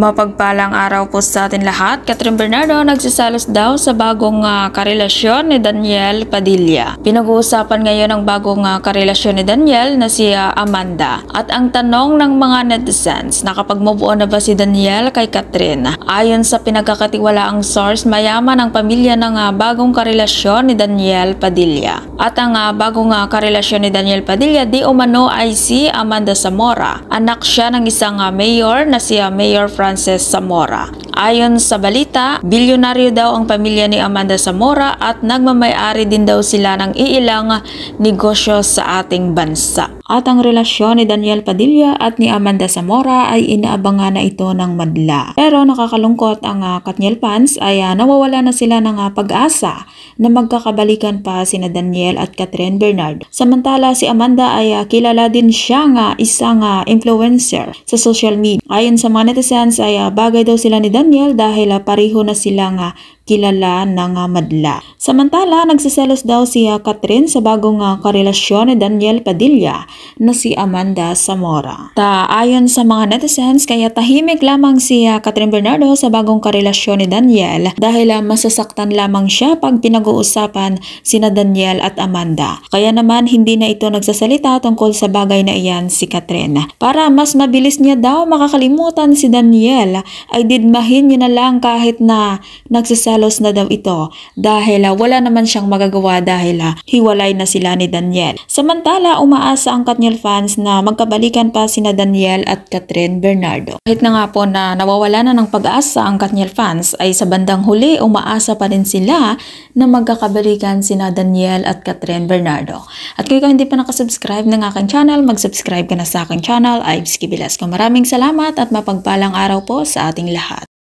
Mapagpalang araw po sa atin lahat. Catherine Bernardo nagsisalos daw sa bagong karelasyon ni Daniel Padilla. Pinag-uusapan ngayon ang bagong karelasyon ni Daniel na si Amanda. At ang tanong ng mga netizens, nakapag-move on na ba si Daniel kay Catherine? Ayon sa pinagkakatiwalaang source, mayaman ang pamilya ng bagong karelasyon ni Daniel Padilla. At ang bagong karelasyon ni Daniel Padilla di umano ay si Amanda Zamora. Anak siya ng isang mayor na si Mayor Frances Zamora. Ayon sa balita, bilyonaryo daw ang pamilya ni Amanda Zamora at nagmamay-ari din daw sila ng iilang negosyo sa ating bansa. At ang relasyon ni Daniel Padilla at ni Amanda Zamora ay inaabangan na ito ng madla. Pero nakakalungkot ang Katniel fans ay nawawala na sila ng pag-asa na magkakabalikan pa sina Daniel at Catherine Bernardo. Samantala si Amanda ay kilala din siyang isang influencer sa social media. Ayon sa mga netizens ay bagay daw sila ni Daniel dahil pareho na silang kilala ng madla. Samantala, nagsiselos daw si Catherine sa bagong karelasyon ni Daniel Padilla na si Amanda Zamora. Ayon sa mga netizens, kaya tahimik lamang si Catherine Bernardo sa bagong karelasyon ni Daniel dahil masasaktan lamang siya pag pinag-uusapan sina Daniel at Amanda. Kaya naman hindi na ito nagsasalita tungkol sa bagay na iyan si Catherine. Para mas mabilis niya daw makakalimutan si Daniel ay didmahin niya na lang kahit na nagsiselos na daw ito dahil wala naman siyang magagawa dahil hiwalay na sila ni Daniel. Samantala, umaasa ang Katniel fans na magkabalikan pa sina Daniel at Catherine Bernardo. Kahit na nga po na nawawala na ng pag-asa ang Katniel fans ay sa bandang huli umaasa pa rin sila na magkakabalikan sina Daniel at Catherine Bernardo. At kung ikaw hindi pa nakasubscribe ng aking channel, mag-subscribe ka na sa aking channel, Ives Velasco. Maraming salamat at mapagpalang araw po sa ating lahat.